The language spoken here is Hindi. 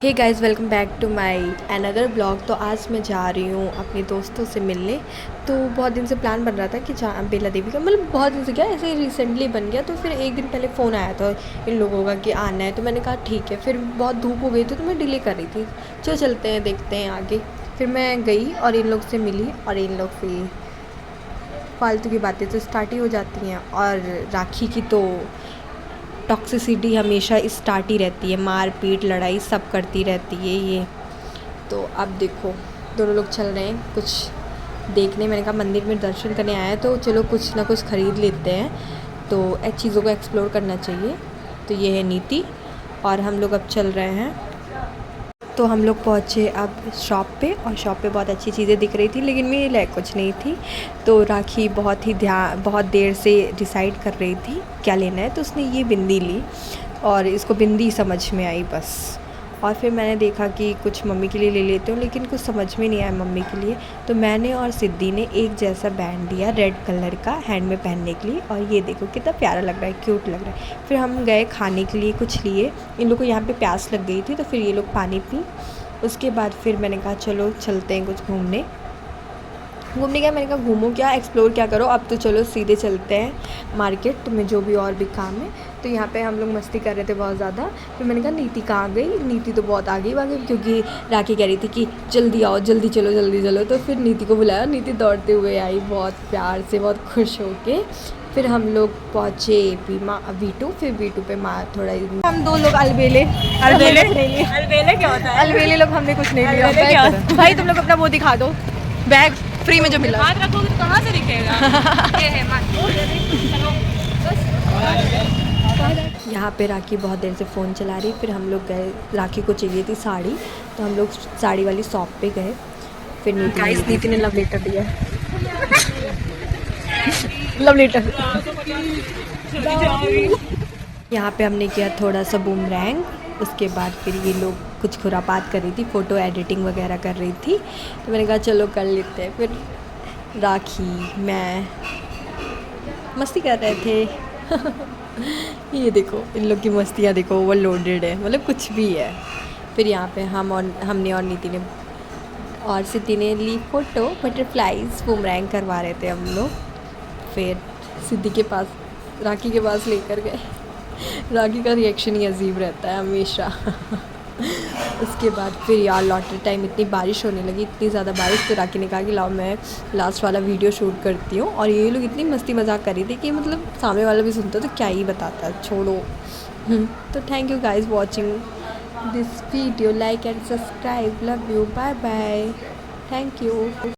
Hey guys, welcome back to my another blog. तो आज मैं जा रही हूँ अपने दोस्तों से मिलने। तो बहुत दिन से प्लान बन रहा था कि बेला देवी का, मतलब बहुत दिन से क्या, ऐसे रिसेंटली बन गया। तो फिर एक दिन पहले फ़ोन आया था इन लोगों का कि आना है। तो मैंने कहा ठीक है। फिर बहुत धूप हो गई थी तो मैं डिले कर रही थी, चलो चलते हैं, देखते हैं आगे। फिर मैं गई और इन लोग से मिली, और इन लोग से फालतू की बातें तो स्टार्ट ही हो जाती हैं। और राखी की तो टॉक्सिसिटी हमेशा स्टार्ट ही रहती है, मारपीट लड़ाई सब करती रहती है ये। तो अब देखो दोनों लोग चल रहे हैं कुछ देखने। मैंने कहा मंदिर में दर्शन करने आया है तो चलो कुछ ना कुछ ख़रीद लेते हैं, तो ऐसी चीज़ों को एक्सप्लोर करना चाहिए। तो ये है नीति, और हम लोग अब चल रहे हैं। तो हम लोग पहुँचे अब शॉप पे, और शॉप पे बहुत अच्छी चीज़ें दिख रही थी लेकिन मेरे लायक कुछ नहीं थी। तो राखी बहुत देर से डिसाइड कर रही थी क्या लेना है, तो उसने ये बिंदी ली और इसको बिंदी समझ में आई बस। और फिर मैंने देखा कि कुछ मम्मी के लिए ले लेते हूँ, लेकिन कुछ समझ में नहीं आया मम्मी के लिए। तो मैंने और सिद्धि ने एक जैसा बैंड लिया रेड कलर का हैंड में पहनने के लिए, और ये देखो कितना प्यारा लग रहा है, क्यूट लग रहा है। फिर हम गए खाने के लिए, कुछ लिए। इन लोगों को यहाँ पे प्यास लग गई थी तो फिर ये लोग पानी पी। उसके बाद फिर मैंने कहा चलो चलते हैं कुछ घूमने गया। मैंने कहा घूमो क्या, एक्सप्लोर क्या करो, अब तो चलो सीधे चलते हैं मार्केट में, जो भी और भी काम है। तो यहाँ पे हम लोग मस्ती कर रहे थे बहुत ज़्यादा। फिर मैंने कहा नीति कहाँ गई। नीति तो बहुत आगे भागी, क्योंकि राखी कह रही थी कि जल्दी आओ, जल्दी चलो जल्दी चलो। तो फिर नीति को बुलाया, नीति दौड़ते हुए आई बहुत प्यार से, बहुत खुश होके। फिर हम लोग पहुँचे वीटू। फिर वीटू पे थोड़ा हम दो लोग अलबेले अलबेले क्या होता है? अलबेले लोग, हमने कुछ नहीं अलबेले क्या लिया। होता है? भाई तुम लोग अपना वो दिखा दो, बैग फ्री में जो मिला। हाथ रखोगे तो कहाँ से दिखेगा? ये है यहाँ पे राखी बहुत देर से फ़ोन चला रही। फिर हम लोग गए, राखी को चाहिए थी साड़ी, तो हम लोग साड़ी वाली शॉप पे गए। फिर नीति ने लव लेटर दिया। लव लेटर यहाँ पे हमने किया थोड़ा सा बूमरैंग। उसके बाद फिर ये लोग कुछ खुरापात कर रही थी, फ़ोटो एडिटिंग वगैरह कर रही थी। तो मैंने कहा चलो कर लेते हैं। फिर राखी मैं मस्ती कर रहे थे। ये देखो इन लोग की मस्तियाँ देखो, ओवरलोडेड है, मतलब कुछ भी है। फिर यहाँ पे हमने और नीति ने और सिद्धि ने ली फ़ोटो, बटरफ्लाइज बूमरैंग करवा रहे थे हम लोग। फिर सिद्धि के पास, राखी के पास लेकर गए। राखी का रिएक्शन ही अजीब रहता है हमेशा। उसके बाद फिर यार लौटते टाइम इतनी बारिश होने लगी, इतनी ज़्यादा बारिश। तो राखी ने कहा कि लाओ मैं लास्ट वाला वीडियो शूट करती हूँ। और ये लोग इतनी मस्ती मजाक कर रही थी कि मतलब सामने वाला भी सुनता तो क्या ही बताता, छोड़ो। तो thank you guys watching this video, like and subscribe, love you, bye bye, thank you.